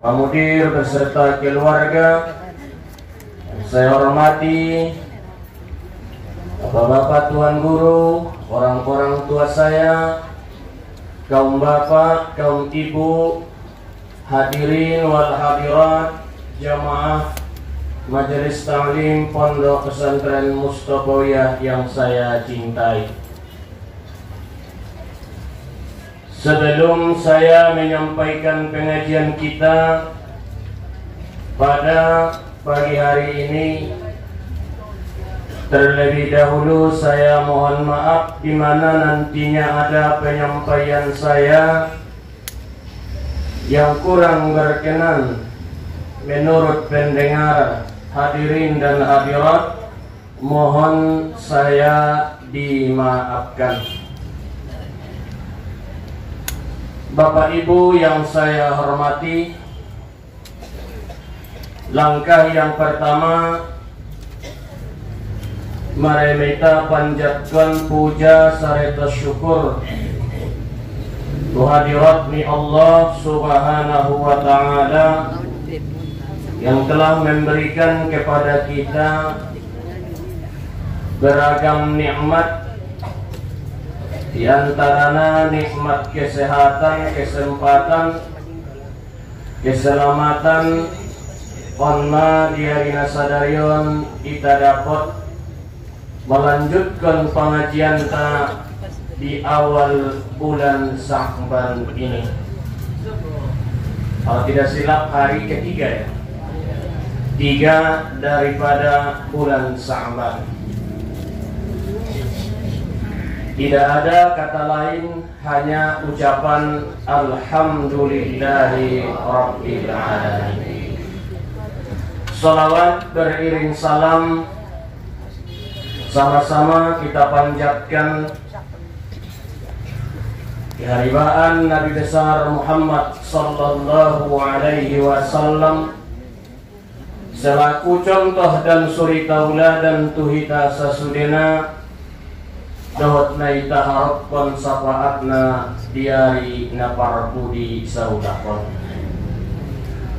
Pak Mudir beserta keluarga, saya hormati Bapak-bapak Tuan Guru, orang-orang tua saya, kaum bapak, kaum ibu, hadirin wal hadirat, jamaah Majelis Ta'lim Pondok Pesantren Mustafawiyah yang saya cintai. Sebelum saya menyampaikan pengajian kita pada pagi hari ini, terlebih dahulu saya mohon maaf di mana nantinya ada penyampaian saya yang kurang berkenan menurut pendengar, hadirin dan hadirat, mohon saya dimaafkan. Bapak Ibu yang saya hormati, langkah yang pertama, mari kita panjatkan puja sareta syukur kehadirat ni Allah Subhanahu wa Ta'ala yang telah memberikan kepada kita beragam nikmat, di antaranya nikmat kesehatan, kesempatan, keselamatan. Onna diarina sadarion kita dapat melanjutkan pengajian di awal bulan Sya'ban ini. Kalau tidak silap hari ketiga ya, 3 daripada bulan Sya'ban. Tidak ada kata lain, hanya ucapan Alhamdulillahi Rabbil Alamin. Salawat beriring salam sama-sama kita panjatkan keharibaan Nabi besar Muhammad sallallahu alaihi wasallam selaku contoh dan suri tauladan tuhita sasudena dohot naita harapkan sapaatna diari naparpudi saudakon.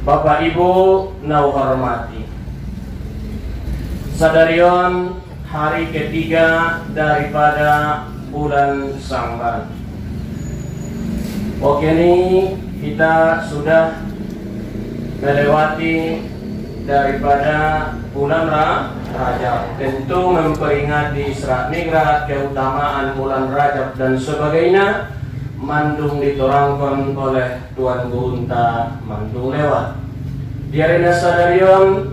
Bapak Ibu nau hormati, sadarion hari ketiga daripada bulan Sya'ban. Oke, ini kita sudah melewati daripada bulan Rajab. Tentu memperingati Isra Mi'raj, keutamaan bulan Rajab dan sebagainya. Mandung ditorangkan oleh Tuan Gunta mandung lewat. Diarina sadarion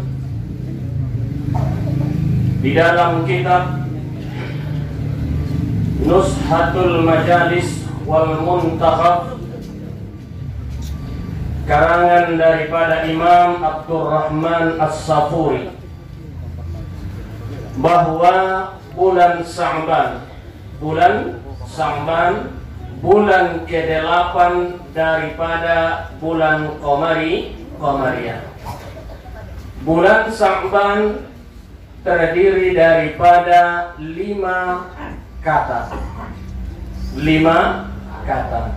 di dalam kitab Nushatul Majalis wal Muntakhab karangan daripada Imam Abdurrahman As-Safuri bahwa bulan Sya'ban, bulan ke-8 daripada bulan Qamariyah. Bulan Sya'ban terdiri daripada 5 kata,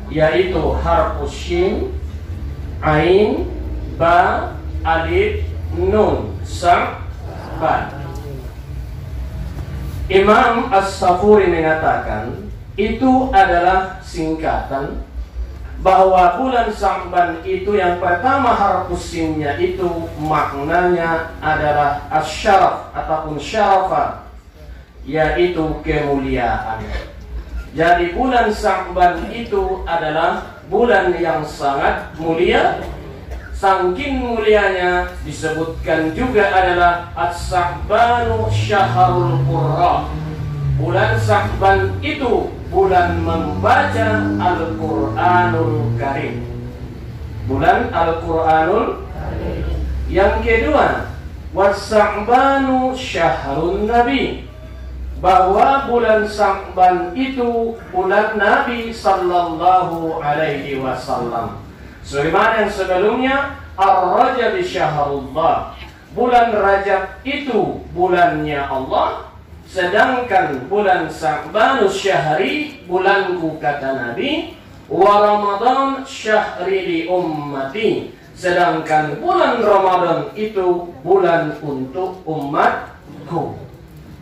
yaitu harfus shin, ain, ba, alif, nun, Sya'ban. Imam As-Safuri mengatakan itu adalah singkatan bahwa bulan Sya'ban itu yang pertama harfus shinnya itu maknanya adalah asyaraf ataupun syarafa, yaitu kemuliaan. Jadi bulan Sya'ban itu adalah bulan yang sangat mulia. Saking mulianya disebutkan juga adalah As-Sya'banu syahrul qurra. Bulan Sya'ban itu bulan membaca Al-Quranul Karim. Bulan Al-Quranul Karim. Yang kedua, Was-Sya'banu syahrun Nabi, bahwa bulan Sya'ban itu bulan Nabi sallallahu alaihi wasallam. Sebagaimana yang sebelumnya, Ar-Rajab syahrullah, bulan Rajab itu bulannya Allah, sedangkan bulan Sya'banus syahri, bulanku kata Nabi, wa Ramadan syahri li ummati, sedangkan bulan Ramadan itu bulan untuk umatku.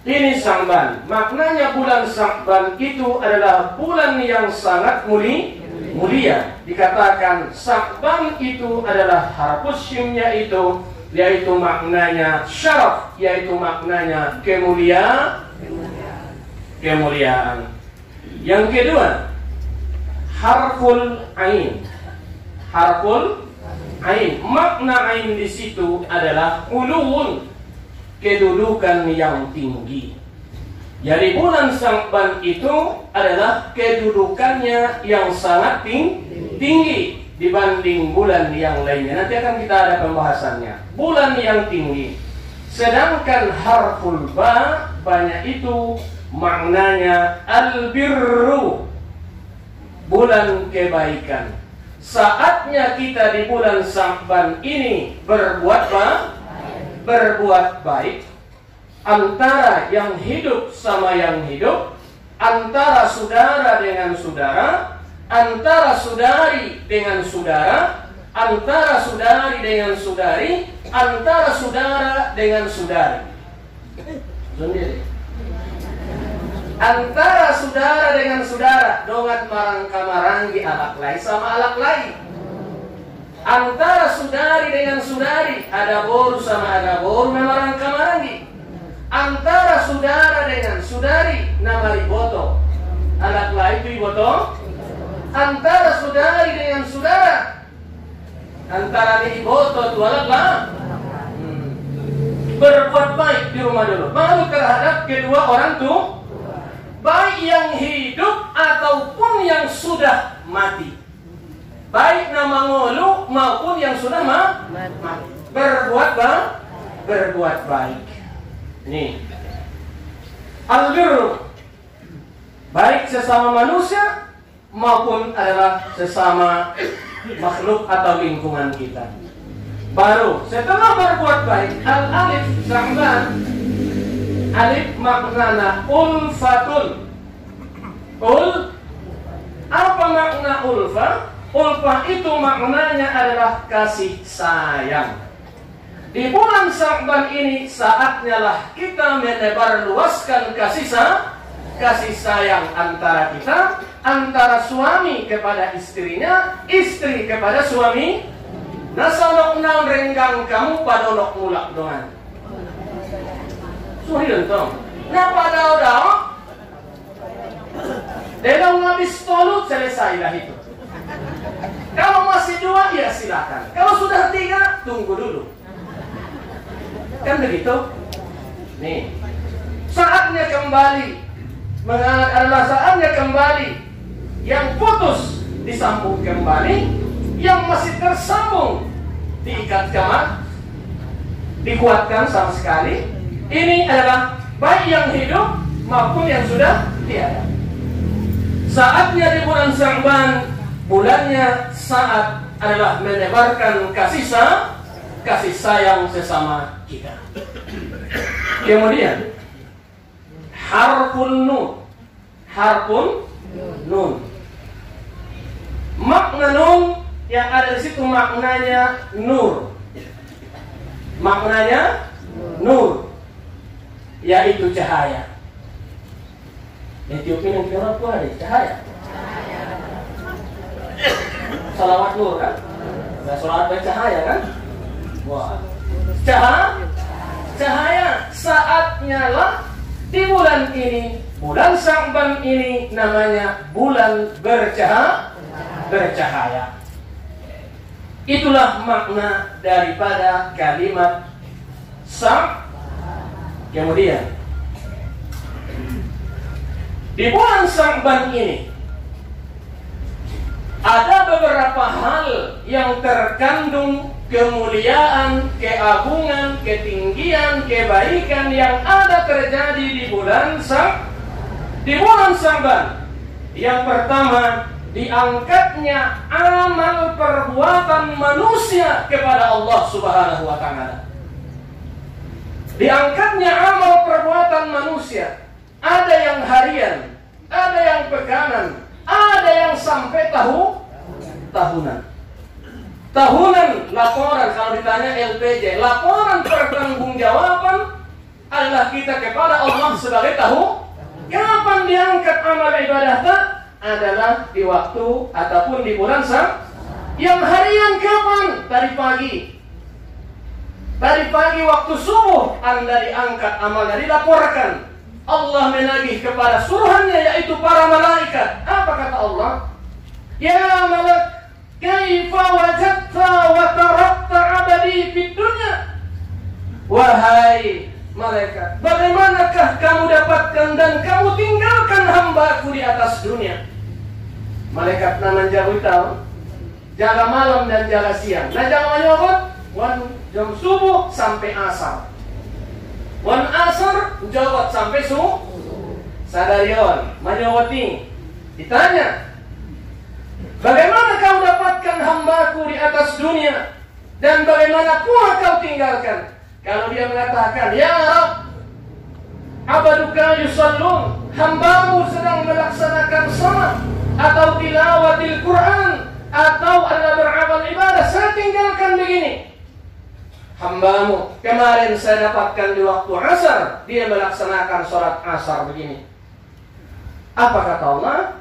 Ini Sya'ban. Maknanya bulan Sya'ban itu adalah bulan yang sangat mulia. Dikatakan Sya'ban itu adalah harfus syimnya itu, yaitu maknanya syaraf, yaitu maknanya kemuliaan. Yang kedua, harful ain. Harful ain. Makna ain di situ adalah ulun, kedudukan yang tinggi. Jadi bulan Sya'ban itu adalah kedudukannya yang sangat tinggi dibanding bulan yang lainnya. Nanti akan kita ada pembahasannya. Bulan yang tinggi. Sedangkan harful ba banyak itu maknanya albirru, bulan kebaikan. Saatnya kita di bulan Sya'ban ini berbuat baik antara yang hidup sama yang hidup, antara saudara dengan saudara, antara saudari dengan saudara, antara saudari dengan saudari, antara saudara dengan saudari. Sendiri. Antara saudara dengan saudara, dongat marang kamarangi alak lai sama alak lai. Antara saudari dengan saudari, ada boru sama ada boru memarang kamarangi. Antara saudara dengan saudari, nama riboto, alak lai itu iboto. Antara saudari dengan saudara, antara ni iboto itu alak lai. Berbuat baik di rumah dulu, malu terhadap kedua orang tuh, baik yang hidup ataupun yang sudah mati, baik nama ngolu maupun yang sudah mati. Berbuat baik. Nih, albirru, baik sesama manusia maupun adalah sesama makhluk atau lingkungan kita. Baru setelah berbuat baik, al-alif Sya'ban. Alif maknanya ulfatun. Apa makna ulfa? Ulfa itu maknanya adalah kasih sayang. Di bulan Sya'ban ini saatnya lah kita menebarluaskan kasih sayang antara kita, antara suami kepada istrinya, istri kepada suami. Nasalok nang renggang kamu padolok mulak doan. Sudah dong. Napa daw? Dalam habis tolut selesailah itu. Kalau masih dua, ya silakan. Kalau sudah tiga, tunggu dulu. Kan begitu? Nih, saatnya kembali. Adalah saatnya kembali. Yang putus disambung kembali, yang masih tersambung diikat kembali, dikuatkan sama sekali. Ini adalah baik yang hidup maupun yang sudah tiada. Saatnya di bulan Sya'ban, bulannya saat adalah menebarkan kasih sayang sesama kita. Kemudian harfun nun. Makna nun yang ada di situ maknanya nur. Maknanya nur, yaitu cahaya. Etiopia yang kira apa ada cahaya. Salawat nur kan? Nggak salawat bercahaya kan? Wah, cahaya saatnya lah di bulan ini, bulan Sya'ban ini namanya bulan bercahaya. Itulah makna daripada kalimat Kemudian di bulan Sya'ban ini ada beberapa hal yang terkandung kemuliaan, keagungan, ketinggian, kebaikan yang ada terjadi di bulan Sya'ban. Yang pertama, diangkatnya amal perbuatan manusia kepada Allah Subhanahu wa Ta'ala. Diangkatnya amal perbuatan manusia. Ada yang harian, ada yang pekanan, ada yang sampai tahunan. tahunan laporan, kalau ditanya LPJ, laporan pertanggungjawaban adalah kita kepada Allah sebagai tahu. Kapan diangkat amal ibadah tak? Adalah di waktu ataupun di bulan yang harian kapan? Tadi pagi. Tadi pagi waktu subuh Anda diangkat amalnya, dilaporkan. Allah menagih kepada suruhannya, yaitu para malaikat. Apa kata Allah? Ya malak, kaifa wajadta wa tarakta abadi fid dunya? Wahai malaikat, bagaimanakah kamu dapatkan dan kamu tinggalkan hambaku di atas dunia? Malaikat naman jauh tahu, jaga malam dan jaga siang. Nah jangan menyebut jam subuh sampai asar. Wan asar jawab sampai sadarion menyewati. Ditanya, bagaimana kau dapatkan hambaku di atas dunia dan bagaimana pula kau tinggalkan? Kalau dia mengatakan, ya Rabb, abaduka yusallun, hambamu sedang melaksanakan salat atau tilawatil Quran atau adalah beramal ibadah, saya tinggalkan begini. Hambamu kemarin saya dapatkan di waktu asar, dia melaksanakan sholat asar begini. Apa kata Allah?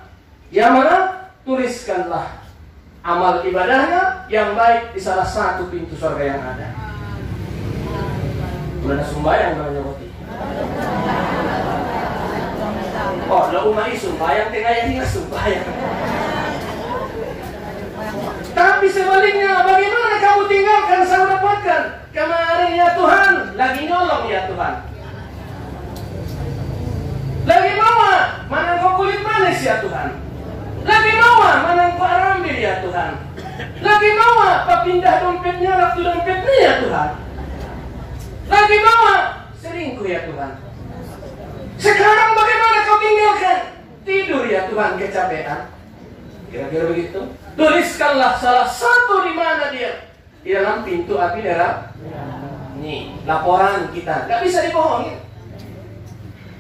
Ya mana? Tuliskanlah amal ibadahnya yang baik di salah satu pintu surga yang ada. Udah sumbayang namanya roti. Oh, lo umai sumbayang tengah yang ini sumbayang. Tapi sebaliknya, bagaimana kamu tinggalkan saya dapatkan? Kemarin ya Tuhan, lagi nyolong ya Tuhan. Lagi bawa, mana kau kulit manis ya Tuhan. Lagi bawa, mana kau arambil ya Tuhan. Lagi bawa, apa pindah dompetnya, waktu dompetnya ya Tuhan. Lagi bawa, selingkuh ya Tuhan. Sekarang bagaimana kau tinggalkan? Tidur ya Tuhan, kecapean. Kira-kira begitu. Tuliskanlah salah satu di mana dia. Di dalam pintu api neraka. Nih, laporan kita. Gak bisa dibohongin.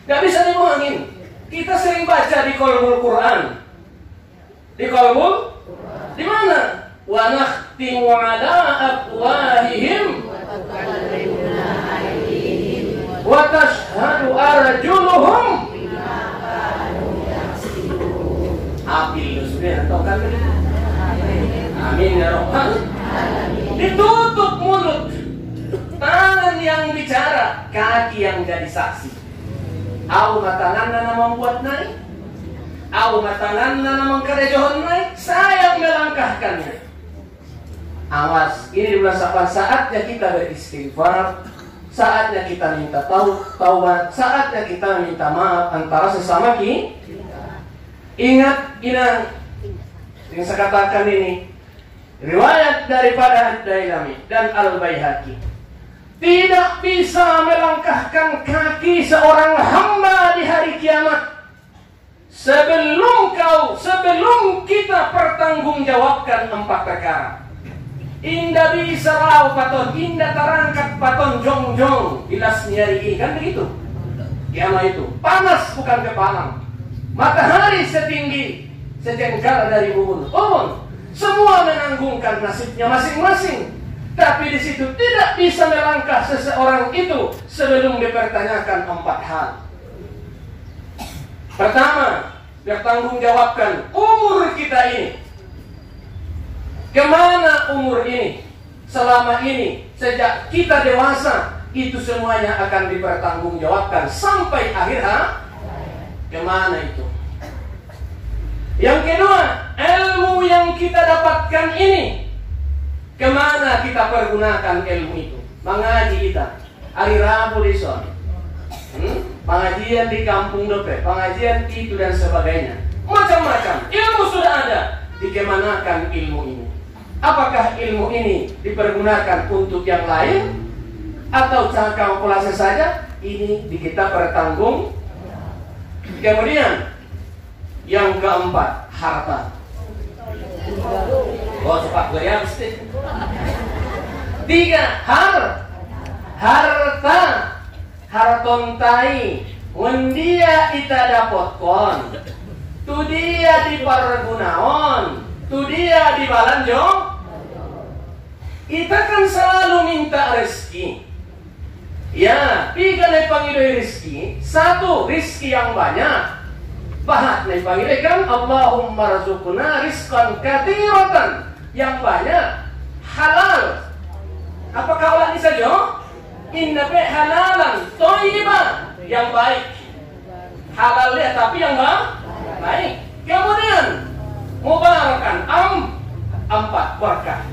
Gak bisa dibohongin. Kita sering baca di kolbul Quran. Di kolbul? Di mana? Wa nakhtimu ala afwahihim wa tashhadu arjuluhum. Api lu sudah tahu kan? Amin ya Rabbal. Ditutup mulut, tangan yang bicara, kaki yang jadi saksi. Au matanganna membuat naik, au matanganna mengkarejohon naik, saya melangkahkannya. Awas, ini di bulan Sya'ban saatnya kita beristighfar, saatnya kita minta taubat, saatnya kita minta maaf antara sesama kita. Ingat, inang yang saya katakan ini riwayat daripada Ad-Dailami dan Al-Baihaqi. Tidak bisa melangkahkan kaki seorang hamba di hari kiamat sebelum kita pertanggungjawabkan 4 perkara. Indah bisa rau paton, indah tarangkat paton jong-jong ilas nyari, kan begitu. Kiamat itu panas bukan kepalang. Matahari setinggi sejengkal dari bumi. Semua menanggungkan nasibnya masing-masing. Tapi di situ tidak bisa melangkah seseorang itu sebelum dipertanyakan 4 hal. Pertama, bertanggungjawabkan umur kita ini. Kemana umur ini? Selama ini, sejak kita dewasa, itu semuanya akan dipertanggungjawabkan sampai akhir kemana itu? Yang kedua, ilmu yang kita dapatkan ini, kemana kita pergunakan ilmu itu? Mengaji kita hari Rabu di sore, pengajian di kampung dope, pengajian itu dan sebagainya, macam-macam ilmu sudah ada. Dikemanakan ilmu ini? Apakah ilmu ini dipergunakan untuk yang lain atau kamuflase saja? Ini di kita bertanggung. Kemudian yang keempat, harta. Oh cepat gue ya mesti. 3, harta. Hartontai mundia ita dapotkon. Tu dia dipergunaon, tu dia dibalanjo. Kita kan selalu minta rezeki. Ya, tiga nih panggil rezeki. Satu, rezeki yang banyak. Bahat nih panggil kan Allahumma rizqna rizqan katsiratan, yang banyak, halal. Apakah ulangi saja? Inna bi halalan thayyiban, yang baik. Halal ya, tapi yang baik. Kemudian mubarakan empat, berkah.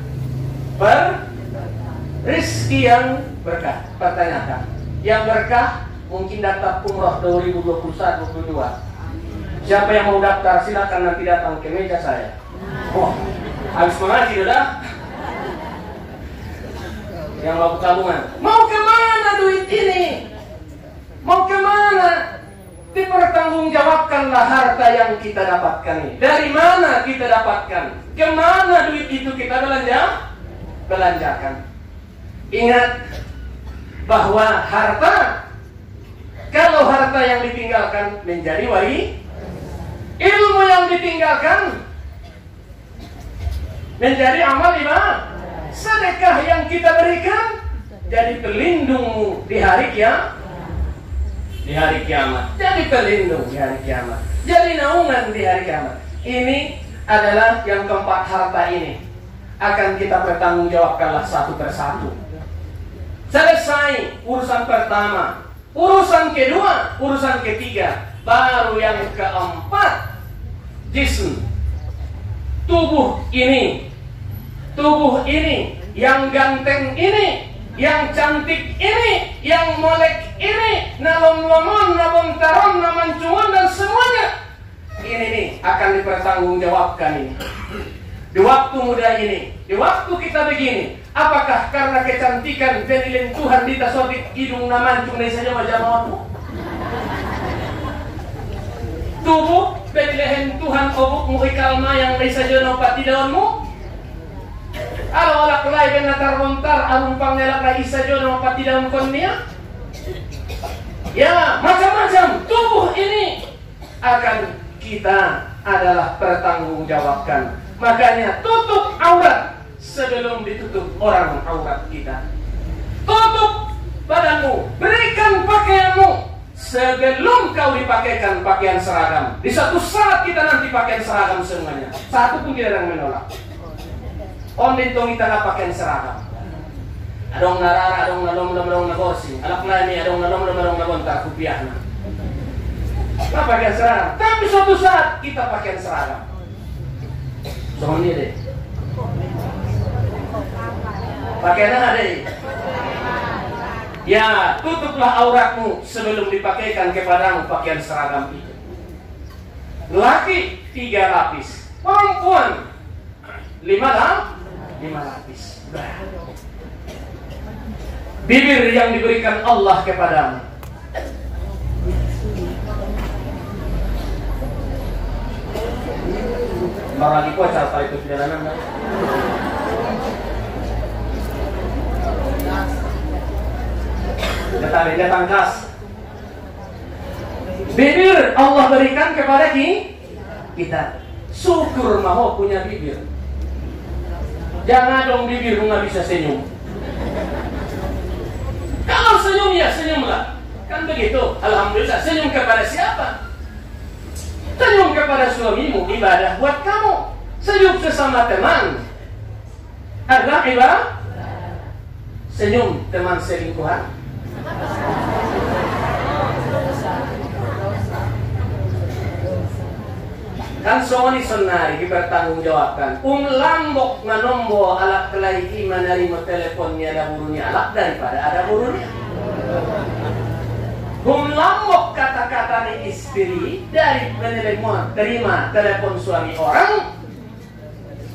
Rizki yang berkah. Pertanyakan, yang berkah mungkin daftar umrah 2021-2022. Siapa yang mau daftar silakan nanti datang ke meja saya. Oh, habis mengaji udah. Yang mau tabungan, mau kemana duit ini? Mau kemana? Dipertanggungjawabkanlah harta yang kita dapatkan ini. Dari mana kita dapatkan? Kemana duit itu kita belanjakan? Ingat bahwa harta, kalau harta yang ditinggalkan menjadi wari, ilmu yang ditinggalkan menjadi amal ibadah, sedekah yang kita berikan jadi pelindungmu di hari kiamat. Jadi pelindung di hari kiamat, jadi naungan di hari kiamat. Ini adalah yang keempat, harta ini akan kita pertanggungjawabkanlah satu persatu. Selesai urusan pertama, urusan kedua, urusan ketiga, baru yang keempat, jism, tubuh ini, yang ganteng ini, yang cantik ini, yang molek ini, nalom-lomon, nabong-taron, namancuan, dan semuanya ini nih akan dipertanggungjawabkan ini. Di waktu muda ini, di waktu kita begini, apakah karena kecantikan penilin Tuhan di tasotik hidung namancung ini saja majamu? Tubuh penilin Tuhan obuk muhikalma yang ini saja nopati daunmu? Kalau alak lain yang natar rontar arumpang nelak lagi saja nopati daun konnya? Ya, macam-macam tubuh ini akan kita adalah pertanggungjawabkan. Makanya tutup aurat sebelum ditutup orang aurat kita. Tutup badanmu, berikan pakaianmu sebelum kau dipakaikan pakaian seragam. Di satu saat kita nanti pakaian seragam semuanya. Satu pun tidak ada yang menolak. Ondin kita nggak pakaian seragam. Adong narara, adong nalom nagorsing. Alak lani, adong nalom nagontar kupiahna. Nggak pakaian seragam. Tapi suatu saat kita pakaian seragam. Soalnya ini deh. Pakaian apa deh? Ya, tutuplah auratmu sebelum dipakaikan kepadamu pakaian seragam itu. Laki 3 lapis, perempuan 5 lapis. Bibir yang diberikan Allah kepadamu. Lagi kuacar itu perjalanan kan? Datang gas. Bibir Allah berikan kepada kita. Syukur mau punya bibir. Jangan dong bibirmu nggak bisa senyum. Kalau senyum ya senyumlah. Kan begitu. Alhamdulillah. Senyum kepada siapa? Senyum kepada suamimu, ibadah buat kamu. Senyum sesama teman adalah ibadah. Senyum teman selingkuhan. Kan soalnya senari dipertanggungjawabkan. Lambok manombo alak kelaiki menerima teleponnya ada burunya alak daripada ada burunya. Lambok kata-kata nih istri dari menerima terima telepon suami orang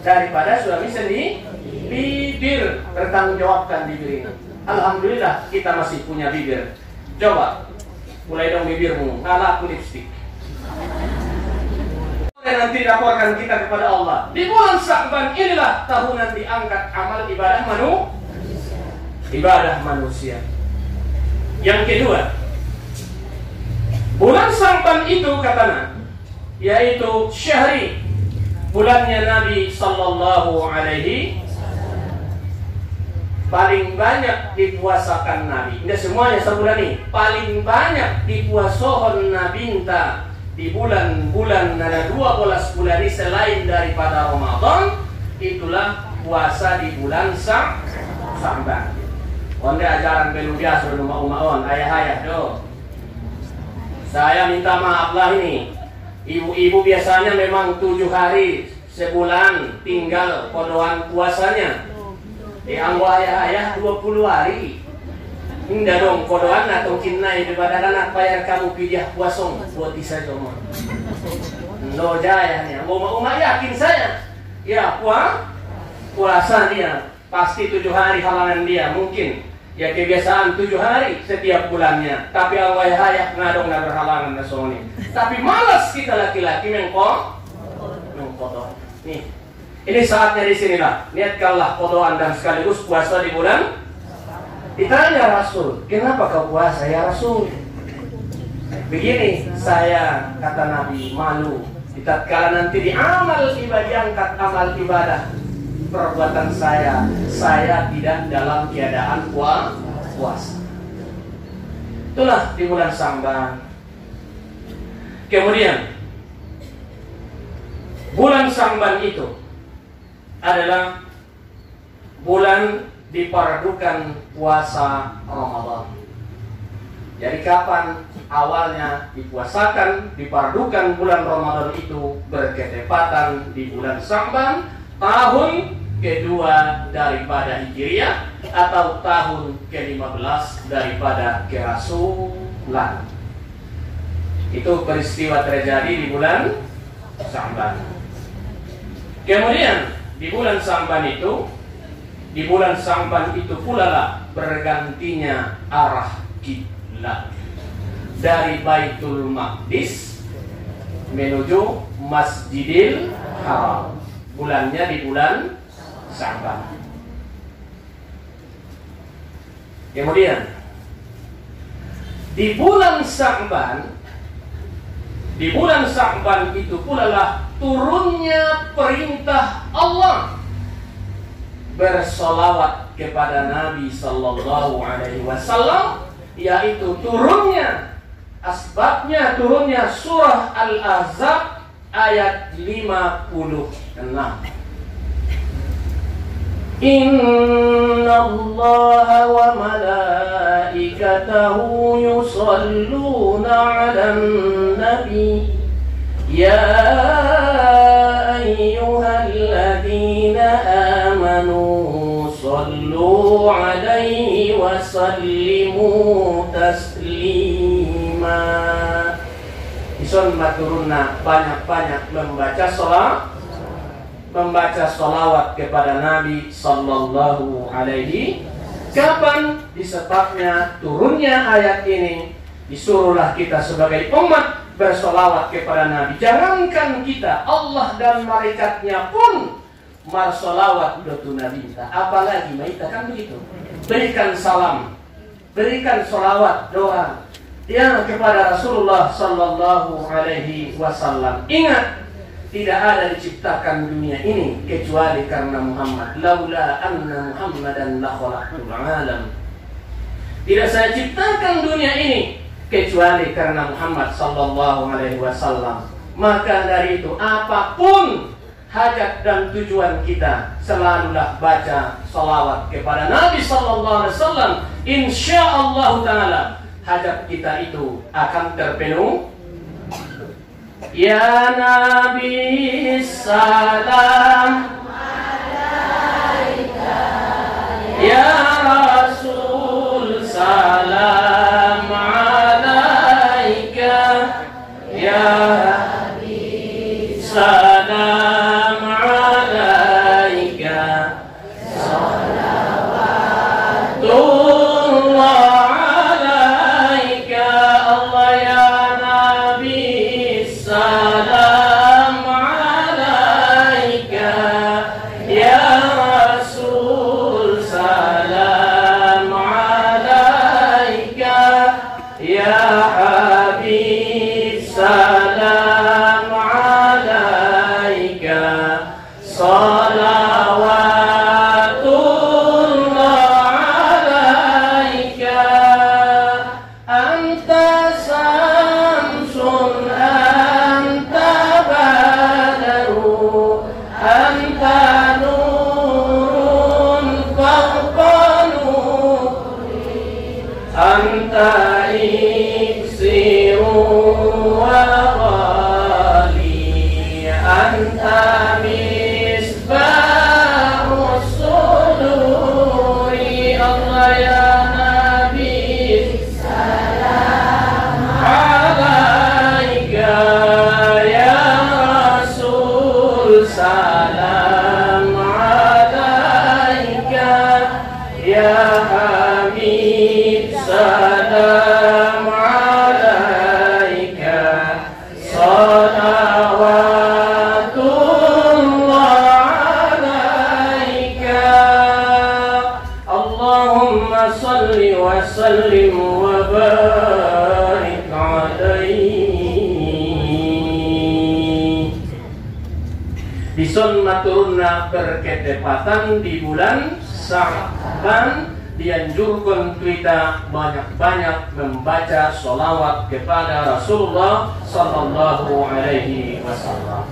daripada suami sendiri. Bibir bertanggungjawabkan bibir ini. Alhamdulillah kita masih punya bibir. Coba mulai dong bibirmu ngalah aku lipstick. Dan nanti laporkan kita kepada Allah. Di bulan Sya'ban inilah tahunan diangkat amal ibadah manusia. Yang kedua, bulan Sya'ban itu katanya, yaitu syahri, bulannya Nabi Sallallahu Alaihi paling banyak dipuasakan Nabi. Tidak semuanya sebulan ini. Paling banyak dipuasohon Nabi di bulan-bulan ada 12 bulan ini selain daripada Ramadan, itulah puasa di bulan Sya'ban. Onde ajaran belum biasa rumah ayah-ayah do. Saya minta maaf lah ini. Ibu-ibu biasanya memang 7 hari sebulan tinggal kodoan puasanya. Di anggo ayah-ayah 20 hari. Indah dong kodoan atau kinai daripada anak bayar kamu pidah puasong buat isa jomo. No jaya nih. Uma yakin saya. Ya puasa dia pasti 7 hari halangan dia mungkin. Ya kebiasaan 7 hari setiap bulannya. Tapi anggo ayah-ayah ngadong na berhalangan na soni. Tapi malas kita laki-laki mengkodoh. Nih. Ini saatnya di sinilah. Niatkanlah kodoan dan sekaligus puasa di bulan. Ditanya Rasul, kenapa kau puasa ya Rasul? Begini, saya kata Nabi malu. Tatkala nanti di amal ibadah, diangkat amal ibadah perbuatan saya tidak dalam keadaan puasa. Itulah di bulan Sya'ban. Kemudian bulan Sya'ban itu adalah bulan dipardukan puasa Ramadan. Jadi kapan awalnya dipuasakan, dipardukan bulan Ramadan itu berketepatan di bulan Sya'ban, tahun kedua daripada Hijriah atau tahun ke-15 daripada kerasulan. Itu peristiwa terjadi di bulan Sya'ban. Kemudian di bulan Sya'ban itu pula lah bergantinya arah kiblat dari Baitul Maqdis menuju Masjidil Haram. Bulannya di bulan Sya'ban. Kemudian di bulan Sya'ban itu pula lah turunnya perintah Allah bersolawat kepada Nabi Sallallahu Alaihi Wasallam, yaitu asbabnya turunnya surah Al-Ahzab ayat 56. Inna Allaha wa malaikatahu yusalluna 'alan nabi ya ayyuhalladzina amanu sallu 'alaihi wa sallimu taslima. Ison maturunna banyak-banyak membaca sholawat kepada Nabi Sallallahu Alaihi. Kapan disebabnya turunnya ayat ini, disuruhlah kita sebagai umat bersolawat kepada Nabi. Jangankan kita, Allah dan malaikatnya pun marsolawat dotu Nabi kita. Apalagi kita kan begitu. Berikan salam, berikan solawat doa yang kepada Rasulullah Sallallahu Alaihi Wasallam. Ingat, tidak ada diciptakan dunia ini kecuali karena Muhammad. Laula anna Muhammadan la khalaqtul alam. Tidak saya ciptakan dunia ini kecuali karena Muhammad Sallallahu Alaihi Wasallam. Maka dari itu apapun hajat dan tujuan kita, selalulah baca salawat kepada Nabi Sallallahu Alaihi Wasallam. Insya Allah Taala hajat kita itu akan terpenuhi. Ya Nabi salam alaika, ya Rasul salam alaika, ya Nabi salam alaika, salawatullah alaika, Allah ya Nabi salam alaika, ya Rasul salam anta iksiru wa ghali, anta misbahu suduri. Allah ya Nabi, salam alaika, ya Rasul, salam alaika, ya Habib, salam alaika, salawatullah alaika. Allahumma salli wa sallim wa barik alaihi. Dison maturna berketepatan di bulan Sya'ban, dianjurkan kita banyak-banyak membaca sholawat kepada Rasulullah Sallallahu Alaihi Wasallam.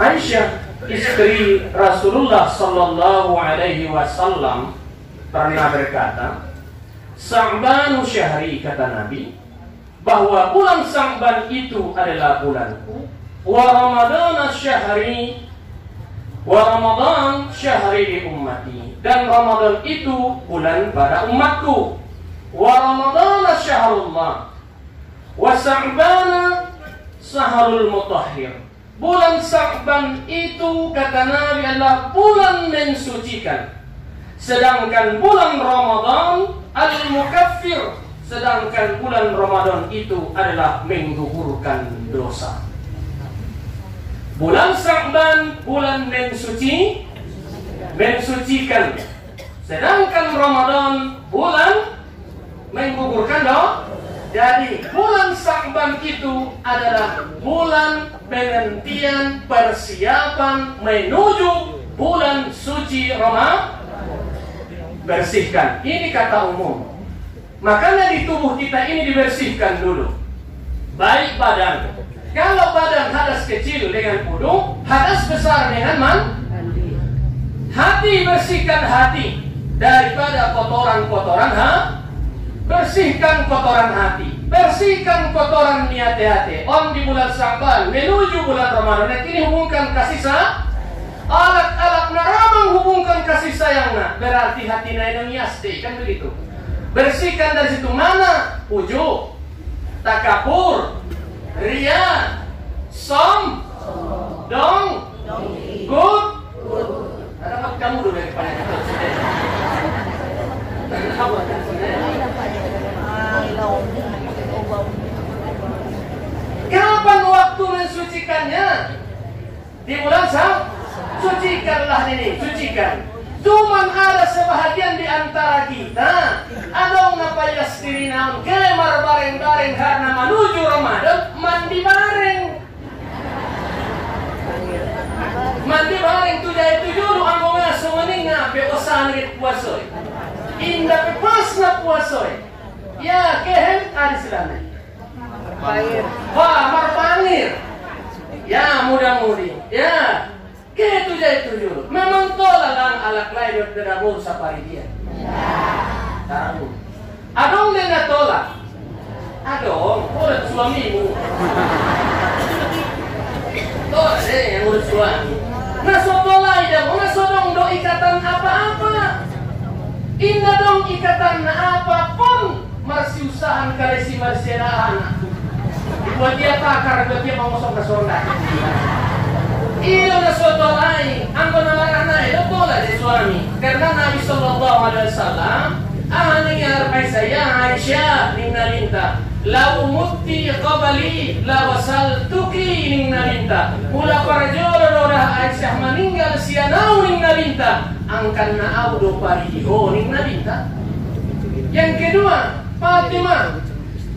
Aisyah, istri Rasulullah Sallallahu Alaihi Wasallam, pernah berkata, Sya'banu syahri, kata Nabi, bahwa bulan Sya'ban itu adalah bulanku, wa Ramadhan syahri, wa Ramadan syahri li ummati, dan Ramadan itu bulan pada umatku. Wa Ramadan syahrullah, wa Sya'ban syahrul mutahhir. Bulan Sya'ban itu, kata Nabi, adalah bulan mensucikan. Sedangkan bulan Ramadan al-mukaffir, sedangkan bulan Ramadan itu adalah menggugurkan dosa. Bulan Sya'ban bulan mensucikan, sedangkan Ramadan bulan menggugurkan dosa. Jadi bulan Sya'ban itu adalah bulan penantian persiapan menuju bulan suci Ramadan. Bersihkan, ini kata umum. Makanya di tubuh kita ini dibersihkan dulu, baik badan. Kalau badan hadas kecil dengan wudu, hadas besar dengan mandi. Hati, bersihkan hati daripada kotoran-kotoran bersihkan kotoran hati, bersihkan kotoran niat hati. Om di bulan Sya'ban menuju bulan Ramadan, ini hubungkan kasih sayang. Alat-alat naramang hubungkan kasih sayangnya, berarti hati naik niasti, kan begitu. Bersihkan dari situ mana? Ujub, takabur, ria, som, dong, good. Ada kamu dulu yang paling kapan waktu mensucikannya? Di bulan Sya'ban. Sucikanlah ini, sucikan. Cuman ada sebahagian di antara kita ada ngapa yastiri naon kemar bareng-bareng karena menuju Ramadan mandi bareng. Mandi bareng tu jadi tu dulu anggo ngaso maninga beosan rit puasoi. Indah pepasna puasoi. Ya kehen ada selama. Wah marpangir. Ya mudah-mudi. Ya. Ketu jadi tu dulu. Memang tolak lang alak lain yang terabur sapari dia. Terabur. Adong dia nak tolak. Adong, urut suamimu. Tolak deh yang urut suami. Nasotolai dah, nasodong do ikatan apa-apa. Indah dong ikatan apapun. Masih usahan kalesi masih ada anak. Buat dia takar, buat dia mau masuk ke surga. Iyo nasotolai, angko nalarang na ito tola di suami. Karena Nabi Sallallahu Alaihi Wasallam nangyari kay saya Aisyah ning nalinta. Lau mutti qabali la wasaltuki ning nalinta. Mula para jolo dah Aisyah meninggal sianau ning nalinta. Angkan na audo pariho ning nalinta. Yang kedua, Fatimah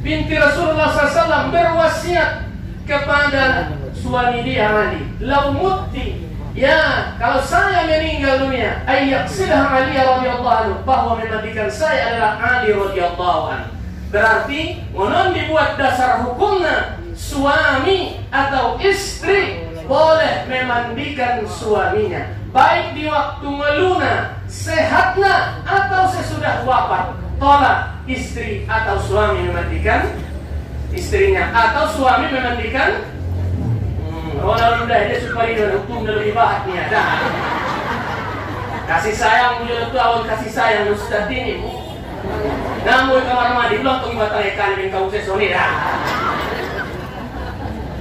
binti Rasulullah SAW berwasiat kepada suami dia Ali, lau mutti, ya kalau saya meninggal dunia, ayyaksilah Ali radhiyallahu anhu, bahwa memandikan saya adalah Ali radhiyallahu anhu. Berarti monon dibuat dasar hukumnya suami atau istri boleh memandikan suaminya, baik di waktu meluna, sehatnya atau sesudah wafat. tolak istri atau suami memandikan istrinya, atau suami memandikan orang udah dia supaya dia hukum lebih bahatnya dah. Kasih sayang muncul itu awal kasih sayang Ustaz ini. Namun kamar mandi belum tuh batang ikan yang kau sesoni dah.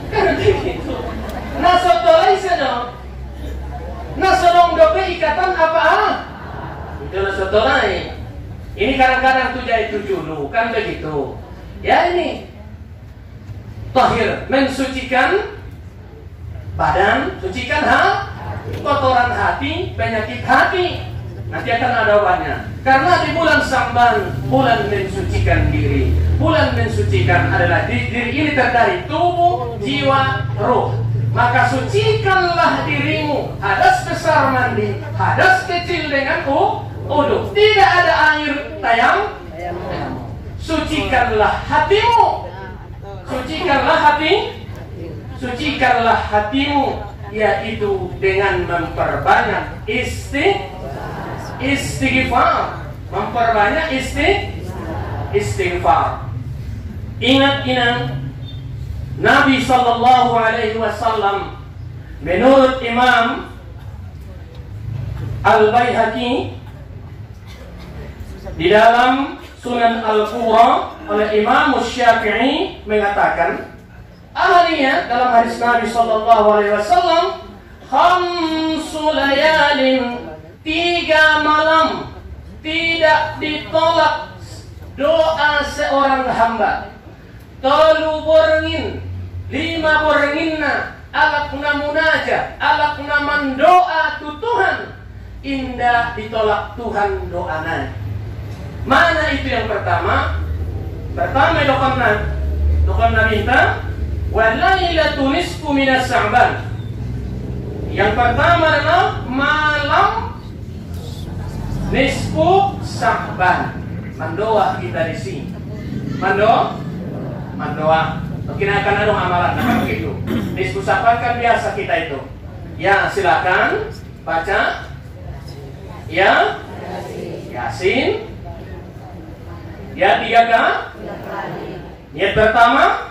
Kan begitu. Nah sotolai sedang. Nah sedang dope ikatan apa? Itu nah sotolai. Ini kadang-kadang tuh jadi dulu kan begitu. Ya ini tahir, mensucikan badan, sucikan kotoran hati, penyakit hati. Nanti akan ada obatnya. Karena di bulan Sya'ban, bulan mensucikan diri. Bulan mensucikan adalah diri ini terdiri tubuh, jiwa, roh. Maka sucikanlah dirimu. Hadas besar mandi, hadas kecil dengan uduk. Tidak ada air tayang. Sucikanlah hatimu. Sucikanlah hatimu, yaitu dengan memperbanyak istighfar. Memperbanyak istighfar. Ingat Nabi sallallahu alaihi wasallam menurut Imam Al-Baihaqi di dalam Sunan Al-Qura oleh Imam Syafi'i mengatakan ahlinya dalam hadis Nabi sallallahu alaihi wasallam khamsu layalin, 3 malam tidak ditolak doa seorang hamba. Tolu borengin, 5 borenginna, alakna munajat, alakna mandoa tu Tuhan, indah ditolak Tuhan doana. Mana itu yang pertama? Pertama doa minta walailatu nisfu minas Sya'ban. Yang pertama adalah malam nisfu Sya'ban. Mandoa kita di sini. Mandoa. Mungkin akan ada amalan begitu. Nisfu Sya'ban kan biasa kita itu. Ya, silakan baca. Ya, Yasin. Ya, 3 kali. Niat pertama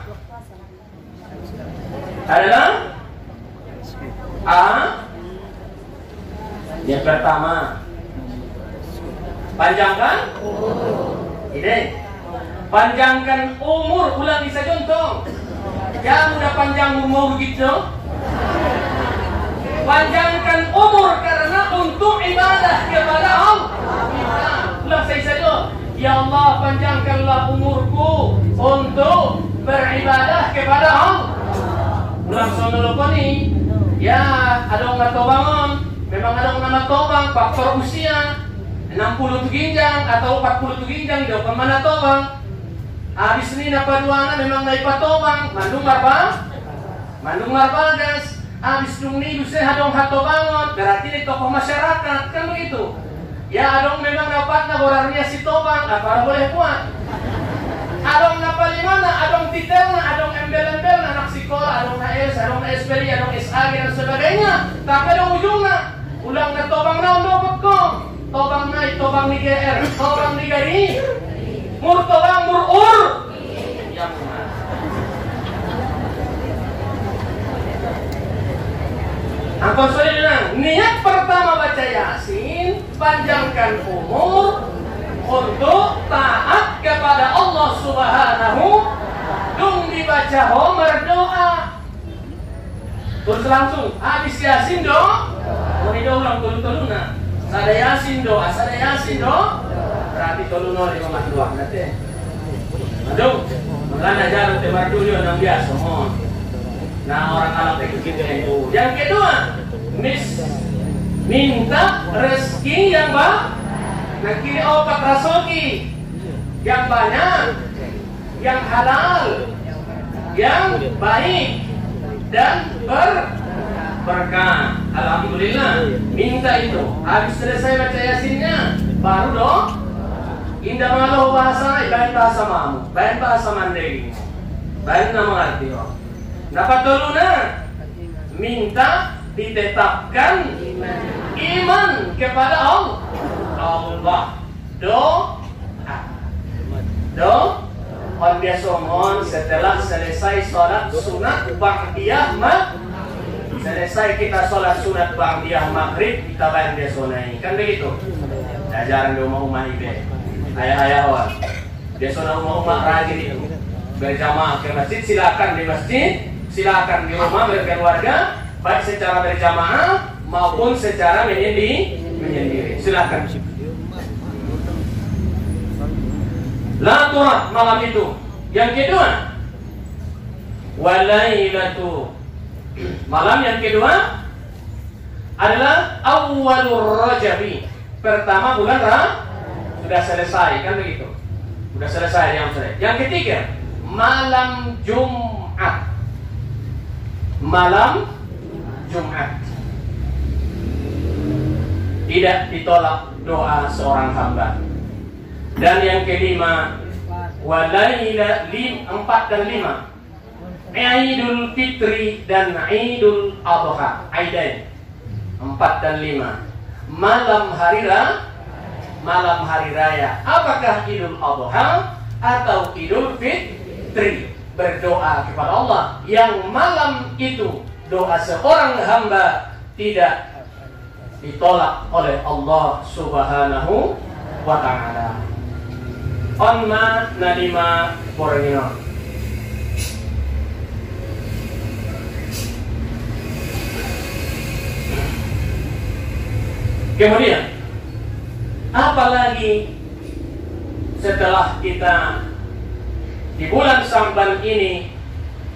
adalah niat pertama panjangkan ini, panjangkan umur. Ulang bisa contoh. Jangan udah panjang umur gitu. Panjangkan umur karena untuk ibadah kepada Allah. Ulang saya saja. Ya Allah, panjangkanlah umurku untuk beribadah kepada Allah. Ulang sono nih. Ya, ada orang tobangan. Memang ada orang tobang faktor usia 60 ginjang atau 40 ginjang di depan mana tobang. Habis ini napa duana memang naik patobang. Mandung marbagas. Habis ini bisa hadong hatobangon. Berarti ini tokoh masyarakat kan begitu. Ya adong memang dapat naborarnya si tobang. Apa boleh buat? Adong napa limana, adong titelna, adong embel-embel, anak sekolah, adong na S, adong na SPD, adong SAG dan sebagainya. Tapi adong ujungna, ulang na tobang na dapat ko. Tobang na, tobang ni GR, tobang ni Gari, mur tobang mur ur. Yang mana? Angkot sorry bilang, niat pertama baca Yasin, panjangkan umur untuk taat kepada Allah Subhanahu. Dung dibaca homer doa. Terus langsung habis Yasin doa. Mau ulang tolong-tolongna. Sada Yasin doa, berarti tolong lima doa nanti. Aduh, makanya jangan temar dulu yang biasa mohon. Nah orang Arab itu gitu. Yang kedua, minta rezeki yang kini obat rasoki yang banyak, yang halal, yang baik dan berkah. Alhamdulillah, minta itu. Habis selesai baca Yasinnya, baru dong. Indah malu bahasa, bahan bahasa mamu, bahan bahasa mandiri, bahan nama arti. Dapat dulu minta ditetapkan iman kepada Allah. Doa. on dia somon setelah selesai sholat sunat ba'diyah selesai kita sholat sunat ba'diyah maghrib kita bayar dia sonai kan begitu. Ajaran di rumah ibe ayah orang dia sona rumah rajin itu berjamaah ke masjid, silakan di masjid, silakan di rumah berkeluarga baik secara berjamaah maupun secara menyendiri silakan. La turah malam itu. Yang kedua, walailatu. Malam yang kedua adalah awwalur rajabi. Pertama bulan sudah selesai kan begitu. Sudah selesai yang selesai. Yang ketiga, malam Jumat. Malam Jumat. Tidak ditolak doa seorang hamba. Dan yang kelima, walaila 4 dan 5, Idul Fitri dan Idul Adha, Aidain 4 dan 5, malam hari raya. Apakah Idul Adha atau Idul Fitri? Berdoa kepada Allah yang malam itu doa seorang hamba tidak ditolak oleh Allah Subhanahu wa ta'ala. Onma nadima bornino. Kemudian apalagi setelah kita di bulan Sya'ban ini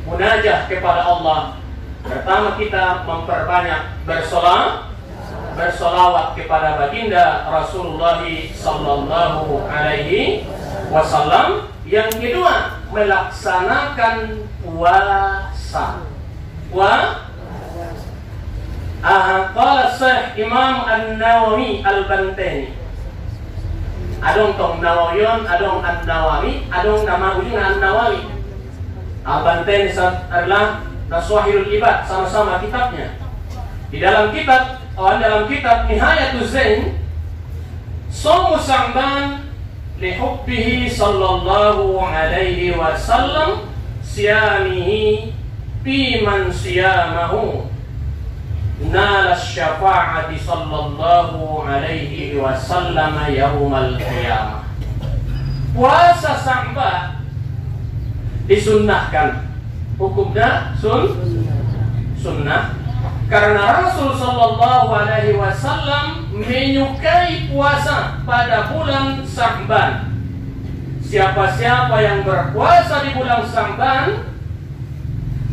munajah kepada Allah, pertama kita memperbanyak bersolawat kepada baginda Rasulullah sallallahu alaihi wasallam. Yang kedua, melaksanakan puasa. Qala Syekh Imam An-Nawawi Al-Bantani. Adong tong Nawawiyon, adong An-Nawawi, adong nama ujungnya An-Nawawi. Al-Bantani adalah Naswahilul Ibad, sama-sama kitabnya. Di dalam kitab Nihayatuz Zain, Shaum Sya'ban lihubbihi sallallahu alaihi wasallam siyamihi fi man siyamahu nala syafa'ati sallallahu alaihi wasallam yaumal qiyamah. Puasa Sya'ban disunnahkan, hukumnya sunnah, karena Rasul sallallahu alaihi wasallam menyukai puasa pada bulan Sya'ban. Siapa-siapa yang berpuasa di bulan Sya'ban